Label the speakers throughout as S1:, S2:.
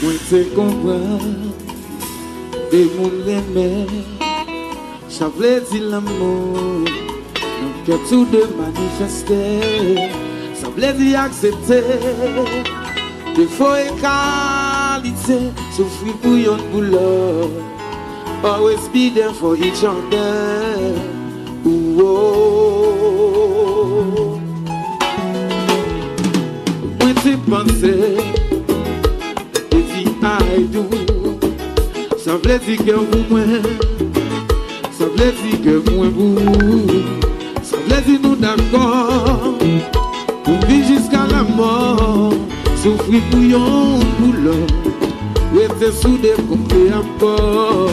S1: Moi te comprends, des mondes aimés, ça veut dire l'amour, donc que tout de manifester, ça veut dire accepter, défaut et qualité, souffrir pour yon boulot, always be there for each other. Ooh, oh. Moi te pensais, I do. Ça veut dire que moi, ça veut dire que moi vous, ça veut dire nous d'accord, pour vivre jusqu'à la mort, souffrir pour yon boulot, rester soudé comme des encore.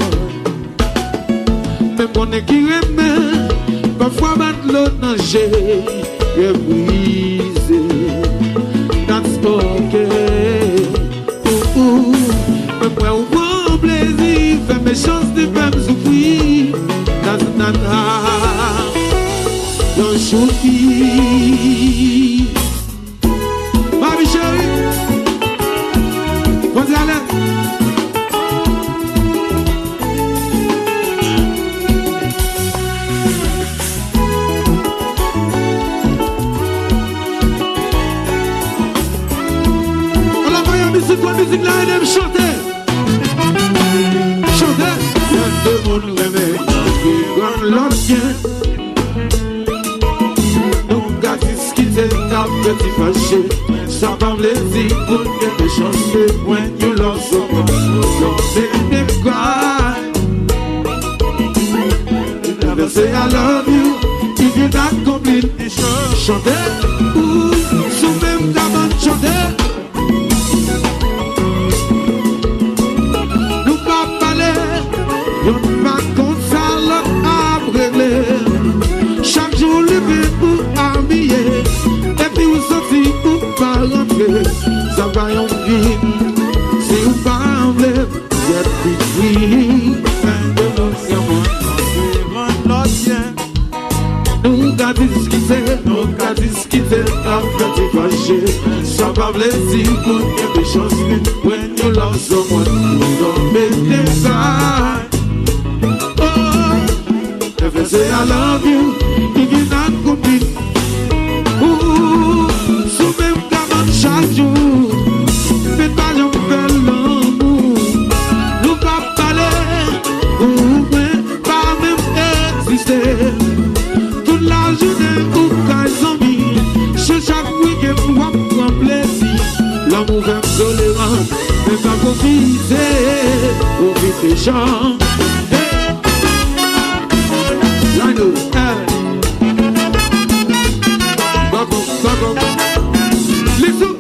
S1: Mais mon qui remet, parfois battre l'eau nager, et brisé, that's okay. Mais moi au grand plaisir, faire mes chances de faire me souffrir. That's not how you should be. Ma vie chérie, vas-y allez. Musique là, elle aime chanter. Chanter. Il y a deux mondes réveillés qui gagnent leur bien. Nous gâtis qui t'aiment ta petit fâché. Ça va me laisser pour que te chanter. When you love someone, don't say they cry. You never say I love you if you're not complete. Chanter. Sous même ta main, chanter. Yon pas comme ça l'autre à brûler. Chaque jour levé pour habiller. Et puis vous sorti pour pas rentrer. Ça va yon vie. Si vous parlez, vous êtes plus free. Nous gars discuter, nous gars discuter. Après tu fâché. Ça va blesser pour quelque chose. When you love someone, you don't make them cry. If I say I love you, if you're not complete. Ooh, so même comme chaque jour, mais pas j'en fais l'amour. Nous pas parler, ou pas même exister. Toute la journée, ou quand ils ont mis, chaque week-end, pour prendre plaisir. L'amour est tolérant, mais pas confiser, au vite des gens. Listen.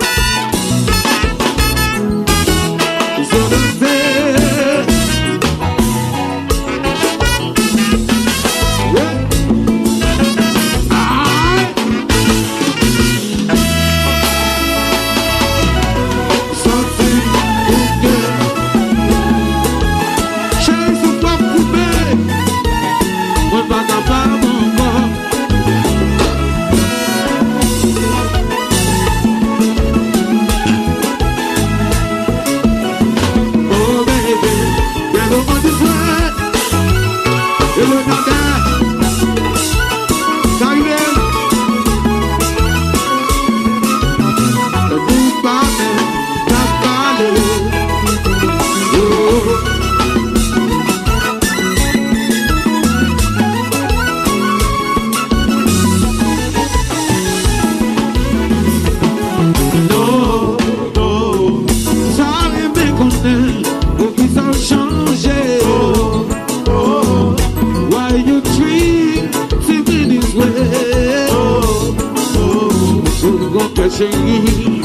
S1: Chérie,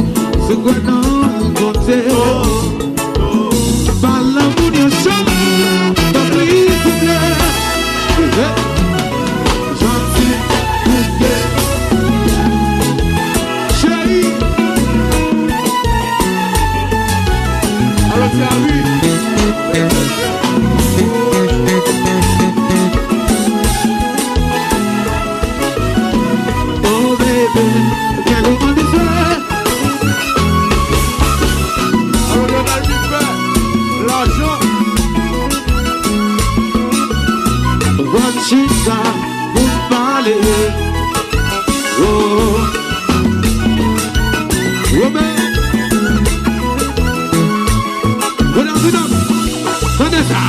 S1: c'est quoi non côté? Par l'amour de chant, t'as pris tout plaît. Gentil, bouquet. Chérie. Alors c'est à lui. Oh baby, quel moment de soir. ça pour parler. Oh, Robert. Madame, prenez ça.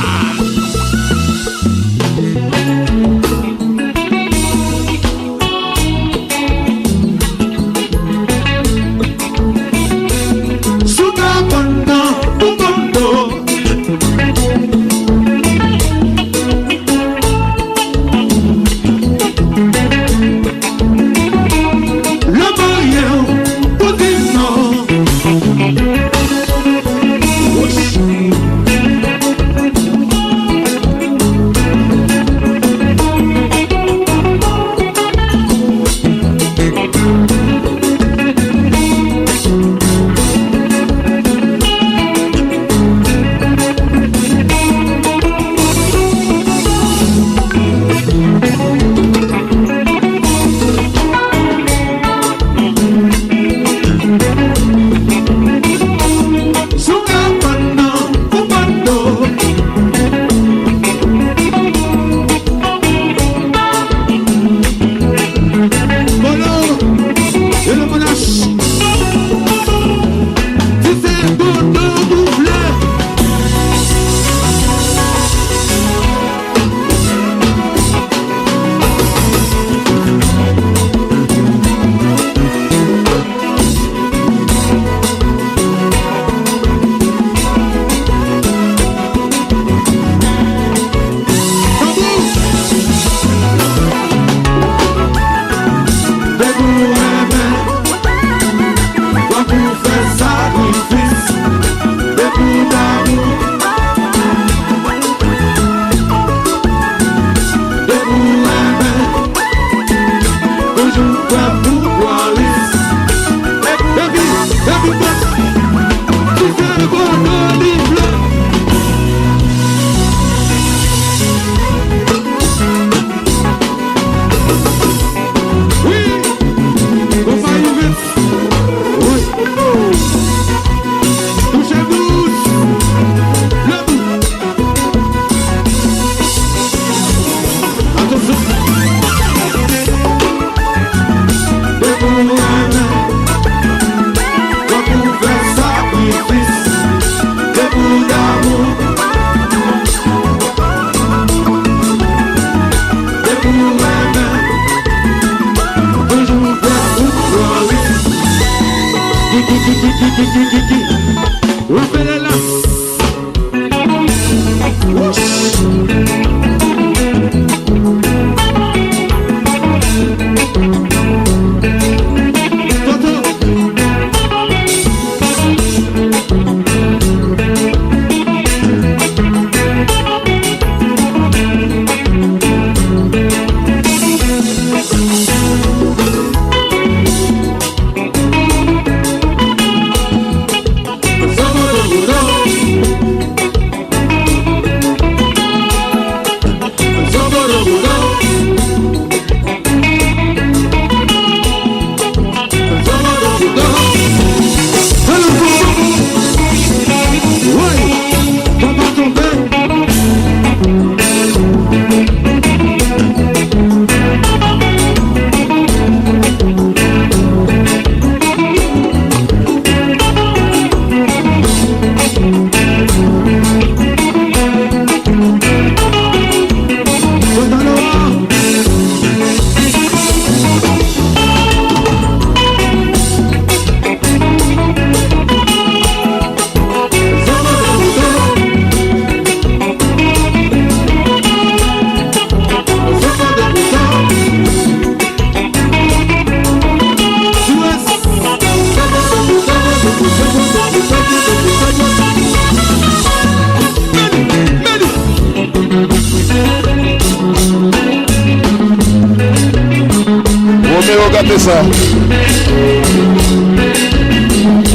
S2: Regardez ça.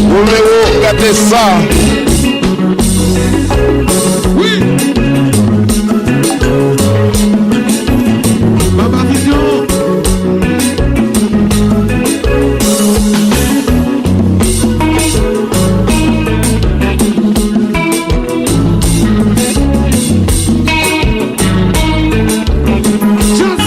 S2: Regardez ça.
S1: Oui. Papa Vision. Just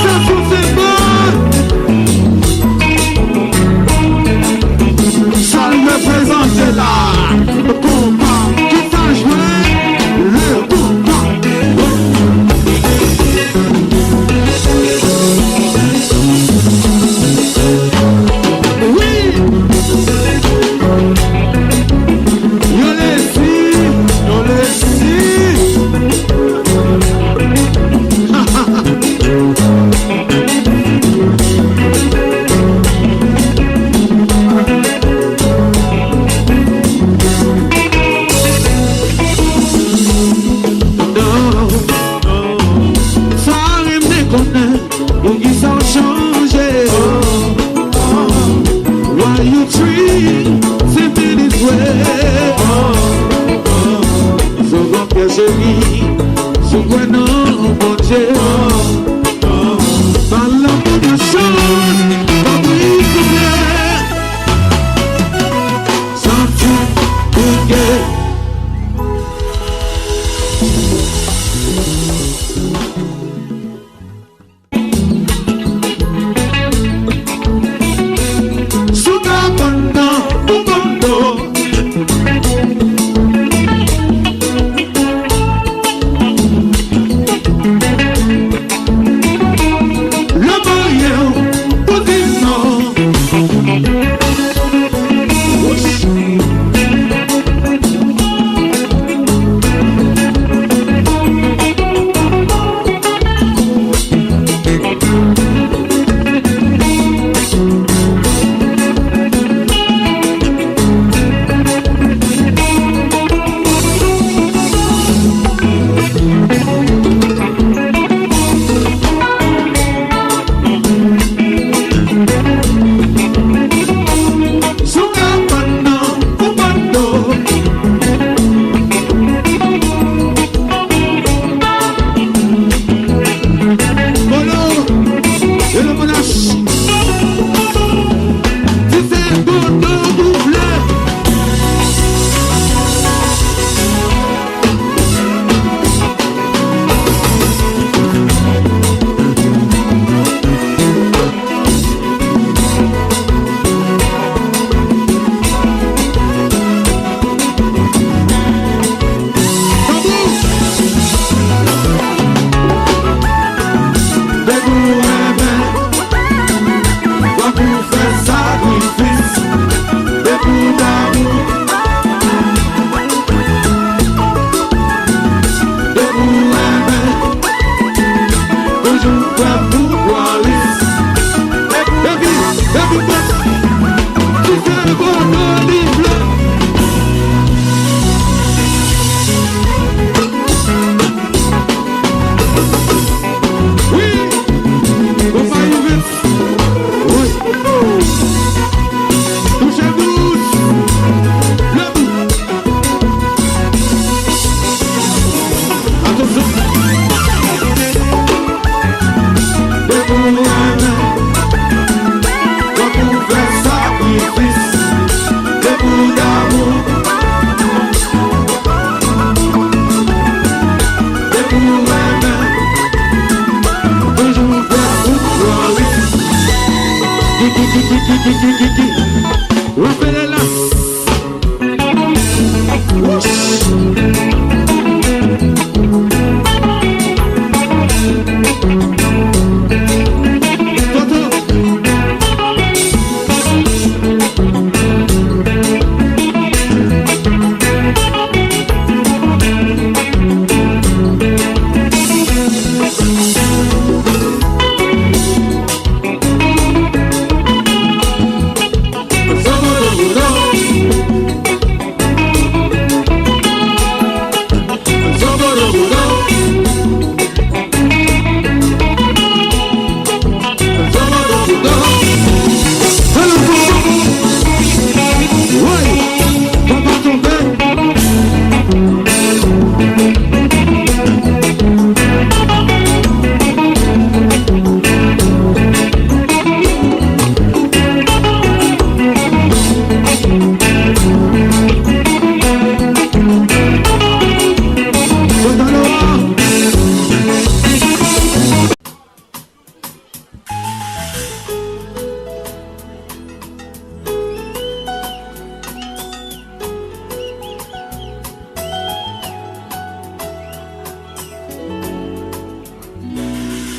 S1: chérie, sous quoi non, mon Dieu. Par l'amour de chose, pas brisé. Sans tu bouquet.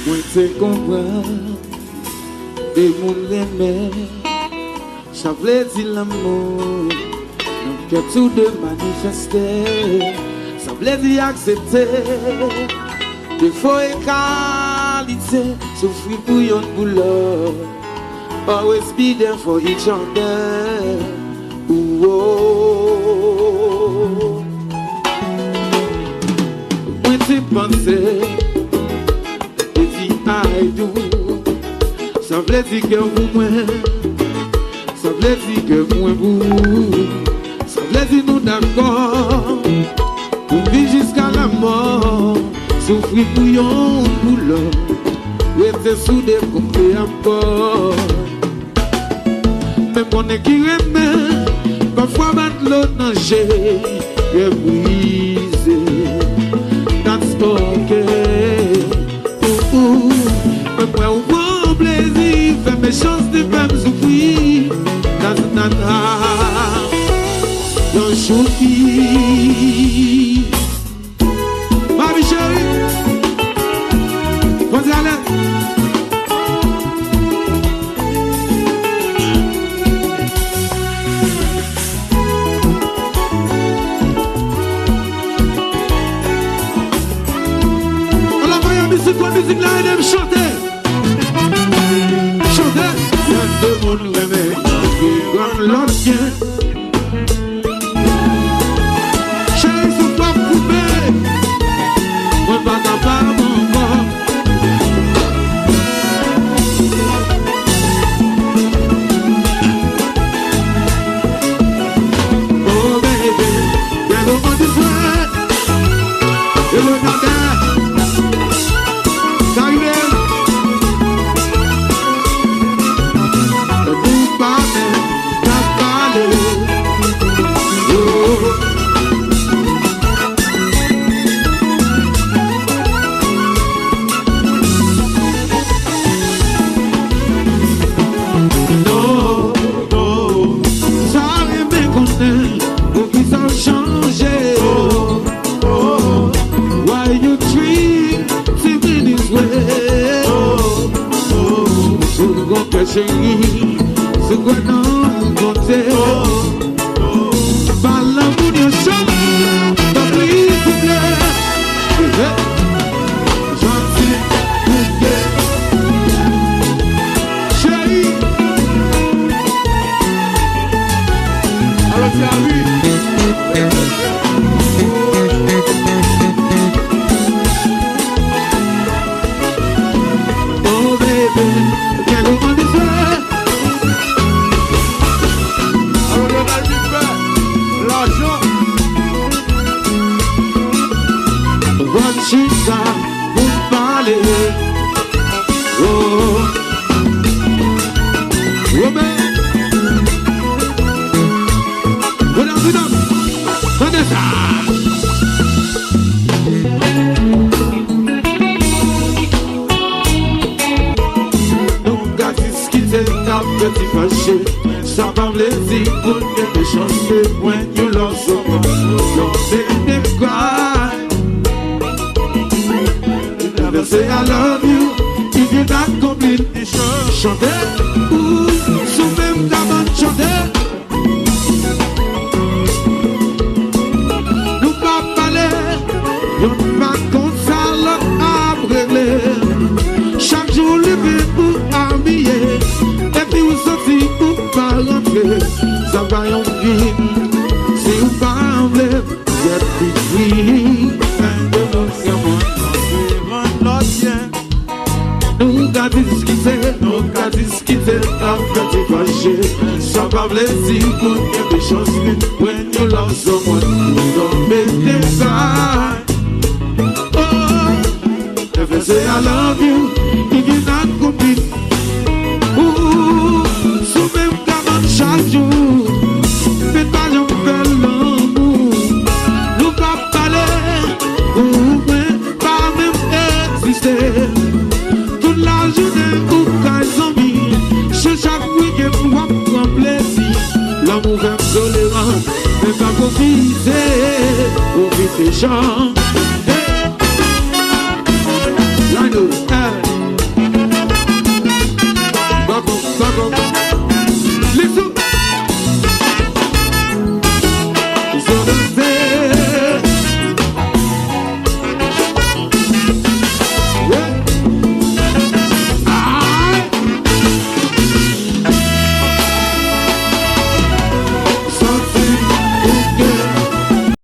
S3: Moi te comprends, des mondes aimés, ça veut dire l'amour, donc que tout de manifester, ça veut dire accepter, défaut et qualité, souffrir pour une boulot, always be there for each other. Ooh, oh. Moi te pensais, I do. Ça veut dire que vous moi, ça veut dire que moi vous, ça veut dire nous d'accord. On vit jusqu'à la souffrir pour yon boulot, rester sous des comptes à bord. Mais mon qui remet, parfois battre l'eau nager, et briser. That's okay. Mais moi, au bon plaisir, fait mes chances de faire me souffrir. That's not how. Don't shoot me. Baby chérie, vas-y allez. Quoi musique là, elle aime chanter. Chanter. Il y a deux mondes rêvés qui gagnent l'ancien. Chérie, sont pas coupés. On va t'en parler encore. Oh baby, il y a deux mondes qui jouent. Et le nada. Chérie, c'est quoi non compter? Par l'amour de chant, t'as pris s'il te plaît. Gentil, chérie. Alors c'est à lui. Oh baby, quel moment de Chisa, vous parlez. Oh, Robert. Madame, Vanessa. Nous gâtis quitter ta petite fâchée. Ça va me laisser pour quelque chose. When you love someone, don't say they cry. Say I love you, if you're not complete, chanter, ou sous même ta main chanter. Nous pas parler, nous pas comme ça à régler. Chaque jour, lever pour habiller, et puis vous sortir pour pas rentrer. Ça va y en vie, si vous parlez, get free. Nous qu'à discuter, t'as fait fâcher. Ça va blesser pour quelque chose. When you love someone, you don't make them cry. Oh, if I say I love you, if you're not complete. Ouh, sous même gamin chaque jour. Mais pas j'en fais l'amour. Nous pas parler, ou pas même exister. La journée où quand amis, chaque week-end pour prendre plaisir. L'amour est tolérant, mais pas confiser, au vite des gens.